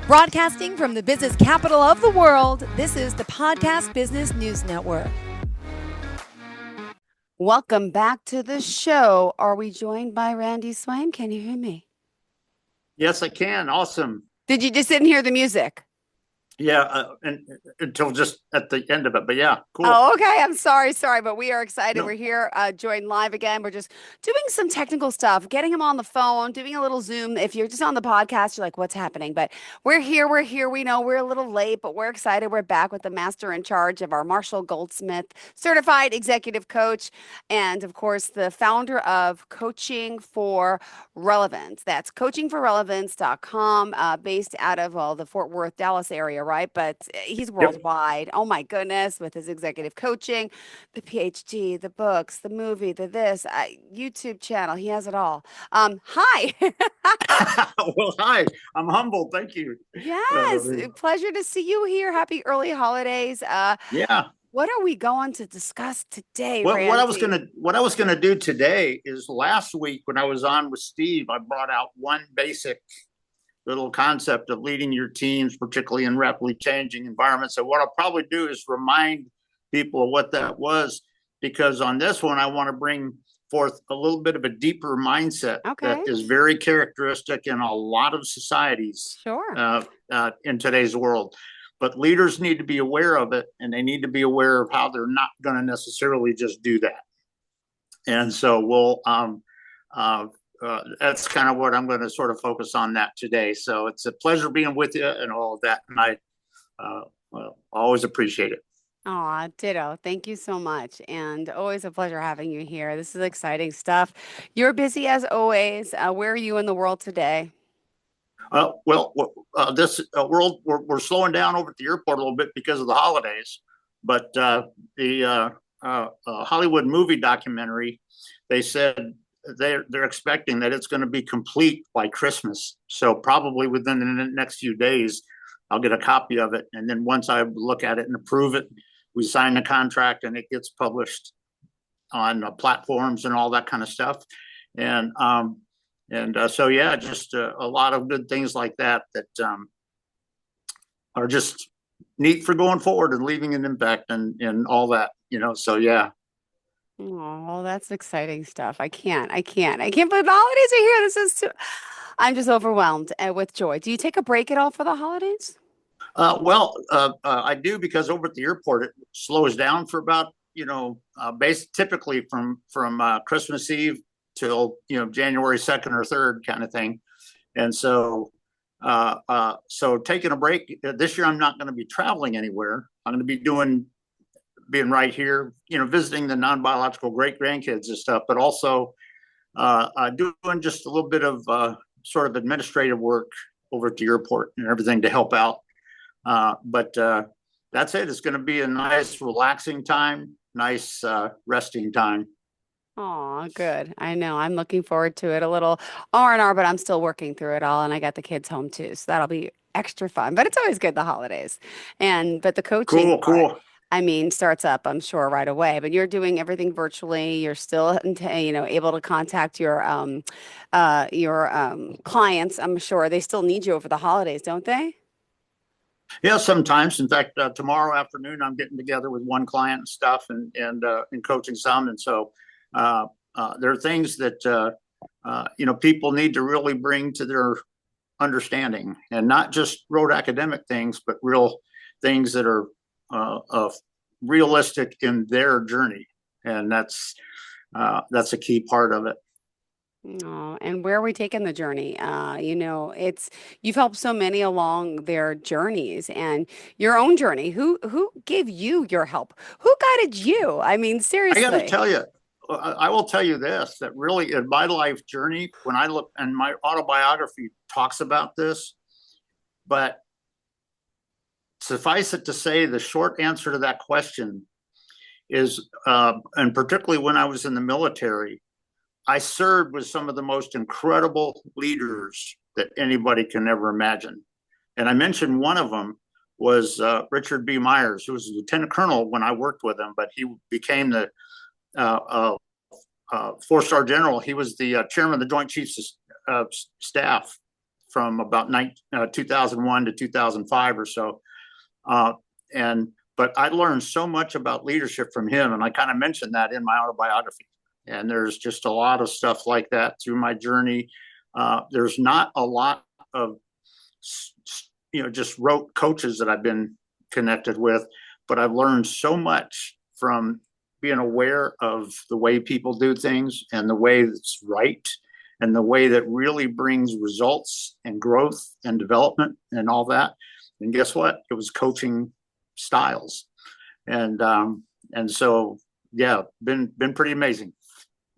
Broadcasting from the business capital of the world, this is the Podcast Business News Network. Welcome back to the show. Are we joined by Randy Swaim? Can you hear me? Yes, I can. Awesome. Did you just sit and hear the music? Yeah, and until just at the end of it, but yeah, cool. Oh, okay. I'm sorry, but we are excited. No. We're here, joined live again. We're just doing some technical stuff, getting him on the phone, doing a little Zoom. If you're just on the podcast, you're like, what's happening? But we're here. We know we're a little late, but we're excited. We're back with the master in charge of our Marshall Goldsmith certified executive coach. And of course, the founder of Coaching for Relevance. That's coachingforrelevance.com, based out of, the Fort Worth, Dallas area, right? But he's worldwide. Yep. Oh my goodness, with his executive coaching, the PhD, the books, the movie, the YouTube channel. He has it all. Hi. Well, hi. I'm humbled. Thank you. Yes. Pleasure to see you here. Happy early holidays. Yeah. What are we going to discuss today, Well, Randy? what I was gonna do today is last week when I was on with Steve, I brought out one basic little concept of leading your teams, particularly in rapidly changing environments. So what I'll probably do is remind people of what that was, because on this one, I want to bring forth a little bit of a deeper mindset that is very characteristic in a lot of societies in today's world. But leaders need to be aware of it, and they need to be aware of how they're not going to necessarily just do that. And so we'll that's kind of what I'm going to sort of focus on that today. So it's a pleasure being with you and all of that. And I always appreciate it. Aw, ditto. Thank you so much. And always a pleasure having you here. This is exciting stuff. You're busy as always. Where are you in the world today? This world, we're slowing down over at the airport a little bit because of the holidays. But the Hollywood movie documentary, they said they're expecting that it's going to be complete by Christmas. So probably within the next few days, I'll get a copy of it. And then once I look at it and approve it, we sign the contract and it gets published on platforms and all that kind of stuff. And so, yeah, just a lot of good things like that are just neat for going forward and leaving an impact and all that, so yeah. Oh, that's exciting stuff. I can't believe the holidays are here. I'm just overwhelmed with joy. Do you take a break at all for the holidays? I do, because over at the airport, it slows down for about, typically from Christmas Eve till, January 2nd or 3rd kind of thing. And so, taking a break this year, I'm not going to be traveling anywhere. I'm going to be being right here, visiting the non-biological great grandkids and stuff, but also doing just a little bit of sort of administrative work over at the airport and everything to help out. But that's it. It's going to be a nice, relaxing time, nice resting time. Oh, good. I know. I'm looking forward to it. A little R&R, but I'm still working through it all, and I got the kids home too, so that'll be extra fun. But it's always good, the holidays. But the coaching cool. Starts up, I'm sure, right away. But you're doing everything virtually. You're still, able to contact your clients. I'm sure they still need you over the holidays, don't they? Yeah, sometimes. In fact, tomorrow afternoon, I'm getting together with one client and stuff, and coaching some. And so there are things that people need to really bring to their understanding, and not just rote academic things, but real things that are realistic in their journey, and that's a key part of it. Oh, and where are we taking the journey? You've helped so many along their journeys and your own journey. Who gave you your help? Who guided you? I mean, seriously. I got to tell you, I will tell you this, that really in my life journey, when I look, and my autobiography talks about this, but suffice it to say, the short answer to that question is, and particularly when I was in the military, I served with some of the most incredible leaders that anybody can ever imagine. And I mentioned one of them was Richard B. Myers, who was a lieutenant colonel when I worked with him, but he became the 4-star general. He was the chairman of the Joint Chiefs of Staff from about 2001 to 2005 or so. But I learned so much about leadership from him, and I kind of mentioned that in my autobiography. And there's just a lot of stuff like that through my journey. There's not a lot of, just rote coaches that I've been connected with, but I've learned so much from being aware of the way people do things and the way that's right and the way that really brings results and growth and development and all that. And guess what? It was coaching styles. And so, yeah, been pretty amazing.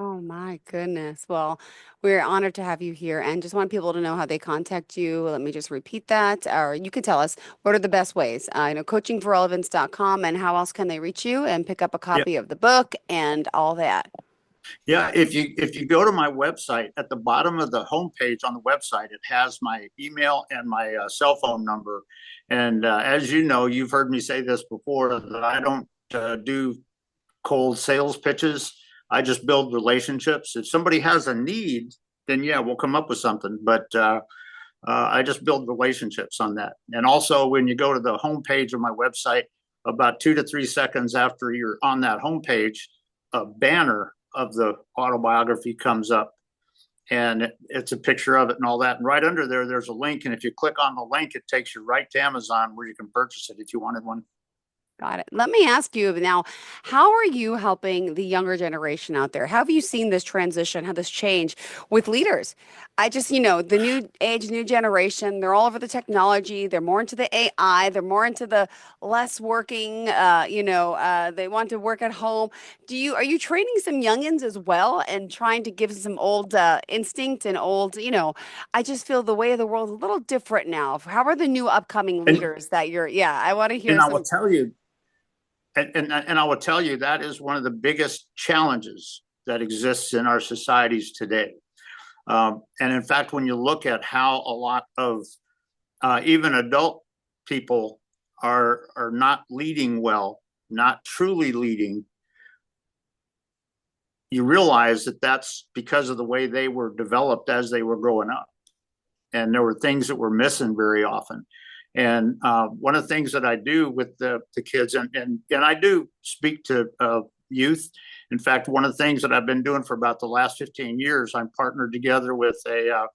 Oh my goodness. Well, we're honored to have you here and just want people to know how they contact you. Let me just repeat that, or you can tell us what are the best ways. Coachingforrelevance.com, and how else can they reach you and pick up a Yeah. copy of the book and all that? Yeah, if you go to my website, at the bottom of the homepage on the website, it has my email and my cell phone number. And as you know, you've heard me say this before, that I don't do cold sales pitches. I just build relationships. If somebody has a need, then yeah, we'll come up with something. But I just build relationships on that. And also, when you go to the homepage of my website, about 2 to 3 seconds after you're on that homepage, a banner of the autobiography comes up, and it's a picture of it and all that. And right under there, there's a link. And if you click on the link, it takes you right to Amazon, where you can purchase it if you wanted one. Got it. Let me ask you now, how are you helping the younger generation out there? How have you seen this transition, how this change with leaders? I just, the new age, new generation, they're all over the technology. They're more into the AI. They're more into the less working, they want to work at home. Are you training some youngins as well and trying to give some old instinct and old, I just feel the way of the world is a little different now. How are the new upcoming And leaders that I want to hear and I will some. tell you, and I will tell you, that is one of the biggest challenges that exists in our societies today. And in fact, when you look at how a lot of even adult people are not leading well, not truly leading, you realize that that's because of the way they were developed as they were growing up. And there were things that were missing very often. And one of the things that I do with the kids, and I do speak to youth. In fact, one of the things that I've been doing for about the last 15 years, I'm partnered together with a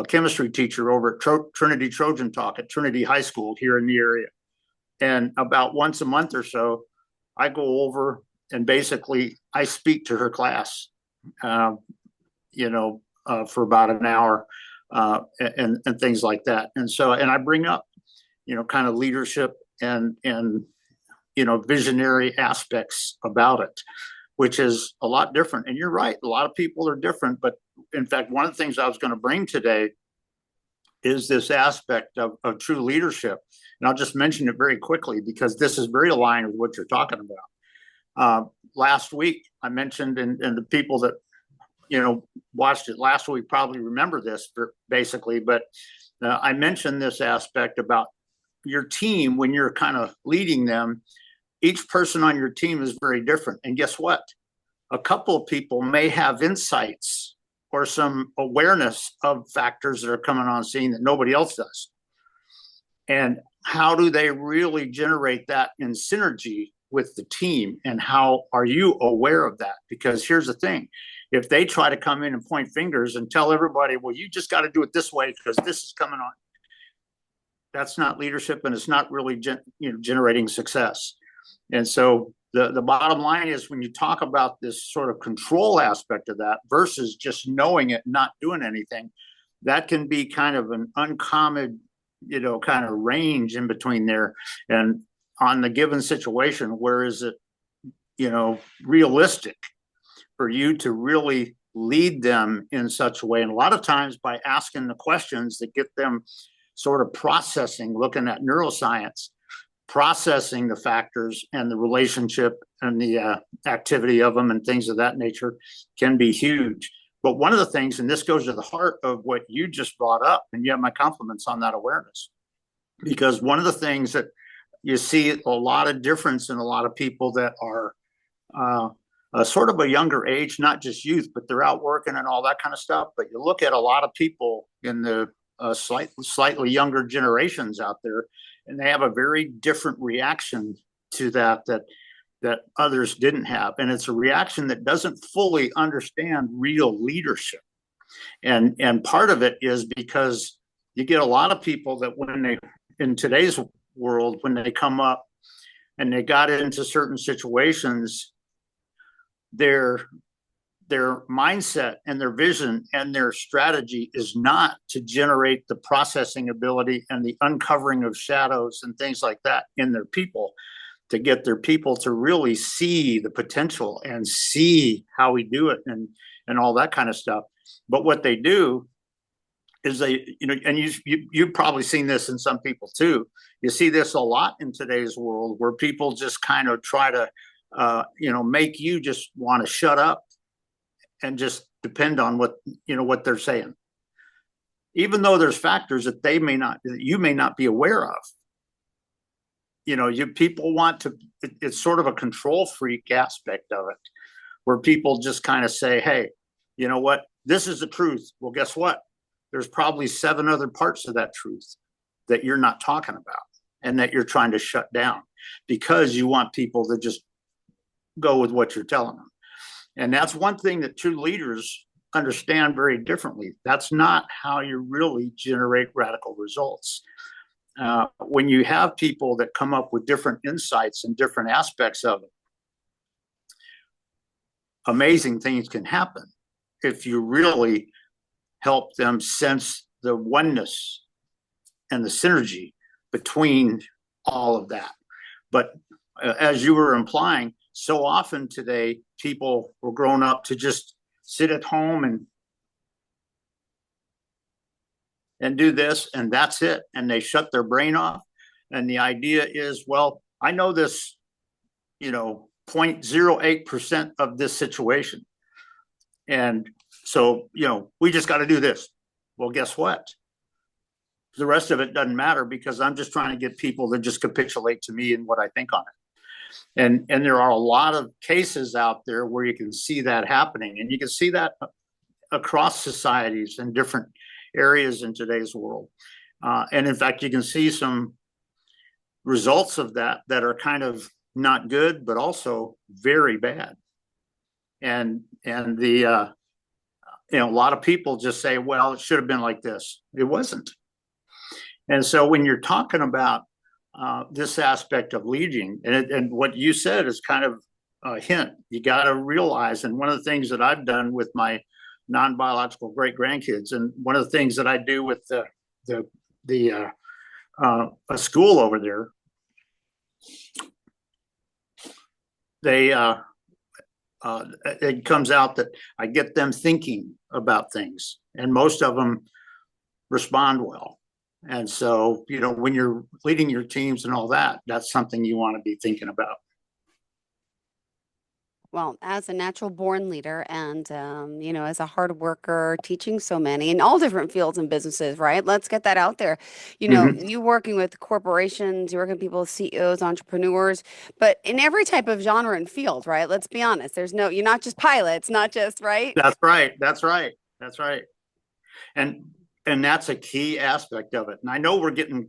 chemistry teacher over at Trinity Trojan Talk at Trinity High School here in the area. And about once a month or so, I go over and basically I speak to her class, for about an hour. And things like that. And I bring up, kind of leadership and visionary aspects about it, which is a lot different. And you're right, a lot of people are different. But in fact, one of the things I was going to bring today is this aspect of true leadership. And I'll just mention it very quickly, because this is very aligned with what you're talking about. Last week, I mentioned, and the people that watched it last week probably remember this basically, but I mentioned this aspect about your team. When you're kind of leading them, each person on your team is very different. And guess what? A couple of people may have insights or some awareness of factors that are coming on scene that nobody else does. And how do they really generate that in synergy with the team? And how are you aware of that? Because here's the thing. If they try to come in and point fingers and tell everybody, well, you just got to do it this way because this is coming on, that's not leadership, and it's not really generating success. And so the bottom line is, when you talk about this sort of control aspect of that versus just knowing it, not doing anything, that can be kind of an uncommon, kind of range in between there. And on the given situation, where is it, realistic for you to really lead them in such a way? And a lot of times by asking the questions that get them sort of processing, looking at neuroscience, processing the factors and the relationship and the activity of them and things of that nature, can be huge. But one of the things, and this goes to the heart of what you just brought up, and you have my compliments on that awareness, because one of the things that you see a lot of difference in a lot of people that are sort of a younger age, not just youth, but they're out working and all that kind of stuff. But you look at a lot of people in the slightly younger generations out there, and they have a very different reaction to that others didn't have. And it's a reaction that doesn't fully understand real leadership. And part of it is because you get a lot of people that when they, in today's world, when they come up and they got into certain situations, their mindset and their vision and their strategy is not to generate the processing ability and the uncovering of shadows and things like that in their people, to get their people to really see the potential and see how we do it and all that kind of stuff. But what they do is they, and you've probably seen this in some people too. You see this a lot in today's world where people just kind of try to, make you just want to shut up and just depend on what they're saying, even though there's factors that you may not be aware of. People want to, it's sort of a control freak aspect of it, where people just kind of say, hey, you know what, this is the truth. Well, guess what? There's probably 7 other parts of that truth that you're not talking about and that you're trying to shut down because you want people to just go with what you're telling them. And that's one thing that true leaders understand very differently. That's not how you really generate radical results. When you have people that come up with different insights and different aspects of it, amazing things can happen if you really help them sense the oneness and the synergy between all of that. But as you were implying, so often today, people were grown up to just sit at home and do this, and that's it. And they shut their brain off. And the idea is, well, I know this, 0.08% of this situation. And so, we just got to do this. Well, guess what? The rest of it doesn't matter because I'm just trying to get people to just capitulate to me and what I think on it. And there are a lot of cases out there where you can see that happening, and you can see that across societies and different areas in today's world. And in fact, you can see some results of that are kind of not good, but also very bad. And a lot of people just say, well, it should have been like this. It wasn't. And so when you're talking about this aspect of leading, and what you said is kind of a hint. You got to realize, and one of the things that I've done with my non-biological great grandkids, and one of the things that I do with a school over there, it comes out that I get them thinking about things, and most of them respond well. And so, when you're leading your teams and all that, that's something you want to be thinking about. Well, as a natural born leader and, as a hard worker, teaching so many in all different fields and businesses, right? Let's get that out there. You working with corporations, you're working with people, CEOs, entrepreneurs, but in every type of genre and field, right? Let's be honest. You're not just pilots, not just, right? That's right. That's right. That's right. And that's a key aspect of it. And I know we're getting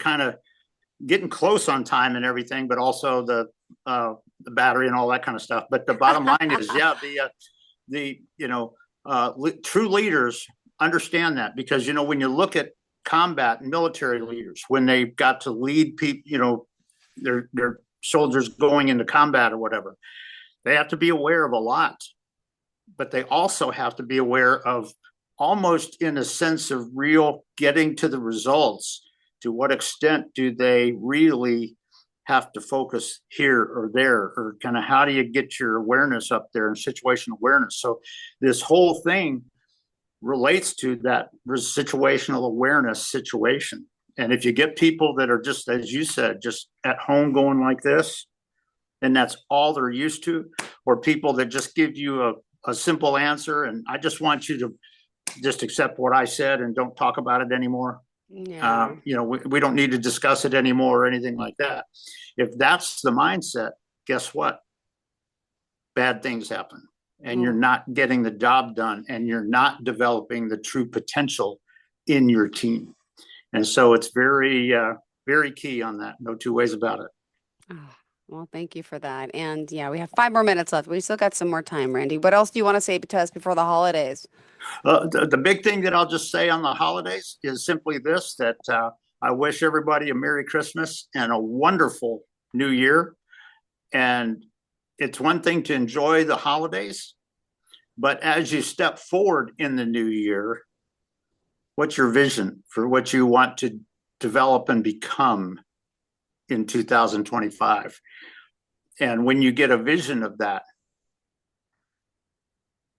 close on time and everything, but also the battery and all that kind of stuff. But the bottom line is, true leaders understand that, because, when you look at combat and military leaders, when they've got to lead people, their soldiers going into combat or whatever, they have to be aware of a lot, but they also have to be aware of, almost in a sense of real getting to the results, to what extent do they really have to focus here or there, or kind of how do you get your awareness up there and situational awareness. So this whole thing relates to that situational awareness situation. And if you get people that are just, as you said, just at home going like this, and that's all they're used to, or people that just give you a simple answer, and I just want you to just accept what I said and don't talk about it anymore. Yeah. We don't need to discuss it anymore or anything like that. If that's the mindset, guess what? Bad things happen. and you're Oh, not getting the job done, and you're not developing the true potential in your team. And so it's very key on that. No two ways about it. oh, well, thank you for that. And yeah, we have 5 more minutes left. We still got some more time, Randy. What else do you want to say to us before the holidays? The big thing that I'll just say on the holidays is simply this, that I wish everybody a Merry Christmas and a wonderful New Year. And it's one thing to enjoy the holidays, but as you step forward in the new year, what's your vision for what you want to develop and become in 2025? And when you get a vision of that,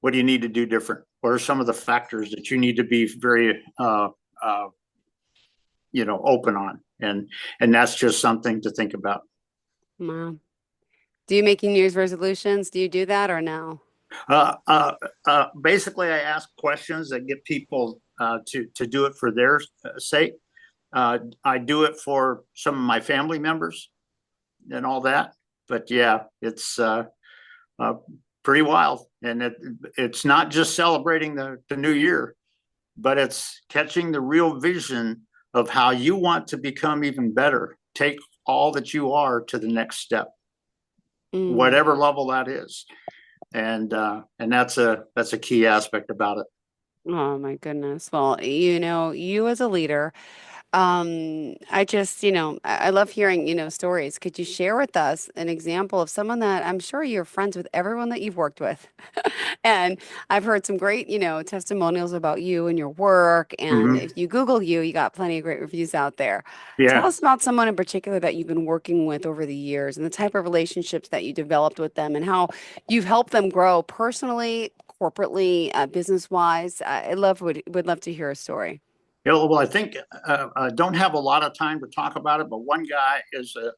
what do you need to do different? What are some of the factors that you need to be very, open on? And that's just something to think about. Wow. Do you make New Year's resolutions? Do you do that or no? Basically, I ask questions that get people to do it for their sake. I do it for some of my family members and all that. But yeah, it's pretty wild, and it's not just celebrating the new year, but it's catching the real vision of how you want to become even better. Take all that you are to the next step, Mm. whatever level that is, and that's a key aspect about it. Oh my goodness. Well, you as a leader, I just, I love hearing, stories. Could you share with us an example of someone that I'm sure you're friends with everyone that you've worked with? And I've heard some great, testimonials about you and your work. And Mm-hmm. if you Google you, you got plenty of great reviews out there. Tell Yeah. us about someone in particular that you've been working with over the years and the type of relationships that you developed with them and how you've helped them grow personally, corporately, business wise. Would love to hear a story. Yeah, well, I think I don't have a lot of time to talk about it, but one guy is a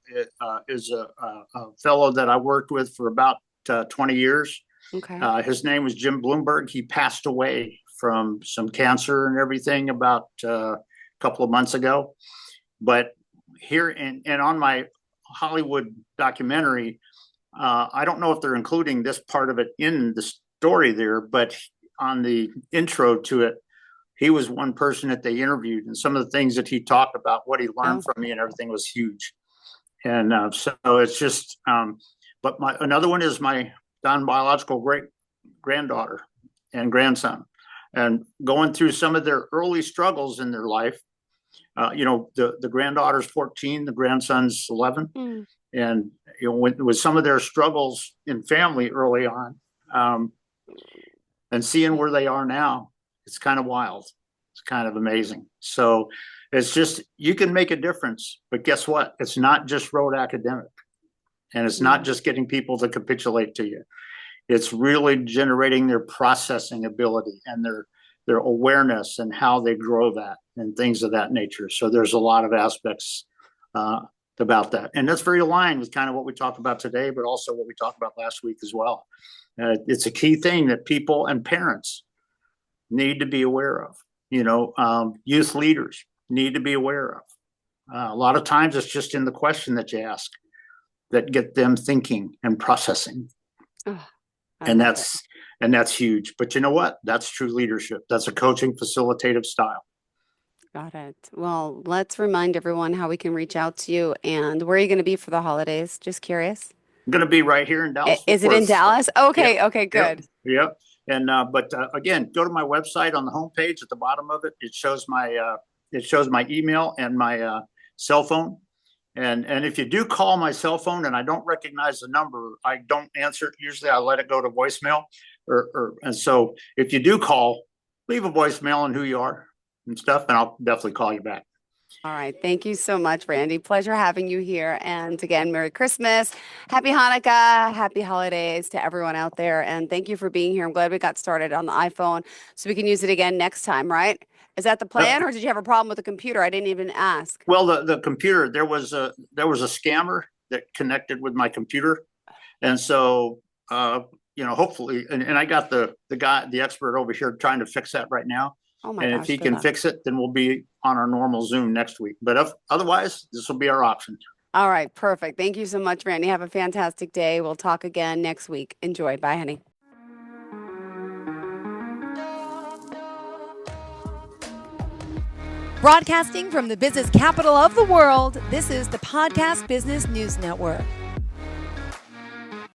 fellow that I worked with for about 20 years. Okay. His name was Jim Bloomberg. He passed away from some cancer and everything about a couple of months ago. But here and on my Hollywood documentary, I don't know if they're including this part of it in the story there, but on the intro to it, he was one person that they interviewed, and some of the things that he talked about, what he learned Oh, from me, and everything was huge. And so it's just, but another one is my non-biological great granddaughter and grandson, and going through some of their early struggles in their life. The granddaughter's 14, the grandson's 11, mm, and with some of their struggles in family early on, um, and seeing where they are now, it's kind of wild. It's kind of amazing. So it's just, you can make a difference, but guess what? It's not just rote academic, and it's not mm. just getting people to capitulate to you. It's really generating their processing ability and their awareness and how they grow that and things of that nature. So there's a lot of aspects uh, about that, and that's very aligned with kind of what we talked about today, but also what we talked about last week as well. It's a key thing that people and parents need to be aware of. Youth leaders need to be aware of. A lot of times it's just in the question that you ask that get them thinking and processing. Oh, I And love it. that's huge. But you know what? That's true leadership. That's a coaching facilitative style. Got it. Well, let's remind everyone how we can reach out to you and where are you going to be for the holidays? Just curious. I'm going to be right here in Dallas Fort Is it in Worth. Dallas? Yep, Okay. Okay. yep, Good. yep. And but again, go to my website. On the homepage at the bottom of it, it shows my email and my cell phone. And if you do call my cell phone and I don't recognize the number, I don't answer it. Usually I let it go to voicemail. And so if you do call, leave a voicemail on who you are and stuff, and I'll definitely call you back. All right. Thank you so much, Randy. Pleasure having you here. And again, Merry Christmas, Happy Hanukkah, Happy Holidays to everyone out there. And thank you for being here. I'm glad we got started on the iPhone so we can use it again next time, right? Is that the Uh, plan, or did you have a problem with the computer? I didn't even ask. well, the computer, there was a scammer that connected with my computer, and so hopefully, and I got the expert over here trying to fix that right now. Oh my And if gosh, he good can luck. fix it, then we'll be on our normal Zoom next week. But otherwise, this will be our option. All right, perfect. Thank you so much, Randy. Have a fantastic day. We'll talk again next week. Enjoy. Bye, honey. Broadcasting from the business capital of the world, this is the Podcast Business News Network.